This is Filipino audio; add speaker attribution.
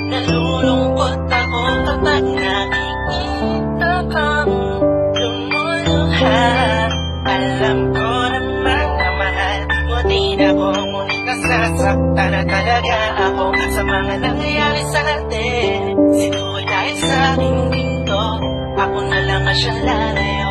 Speaker 1: Nalulungkot ako kapag nakikita kang lumuluha. Alam ko naman na mahal mo din ako, ngunit nasasaktan na talaga ako sa mga nangyayari sa atin. Siguro dahil sa aking tingin ko, ako na lang ang siyang lalayo.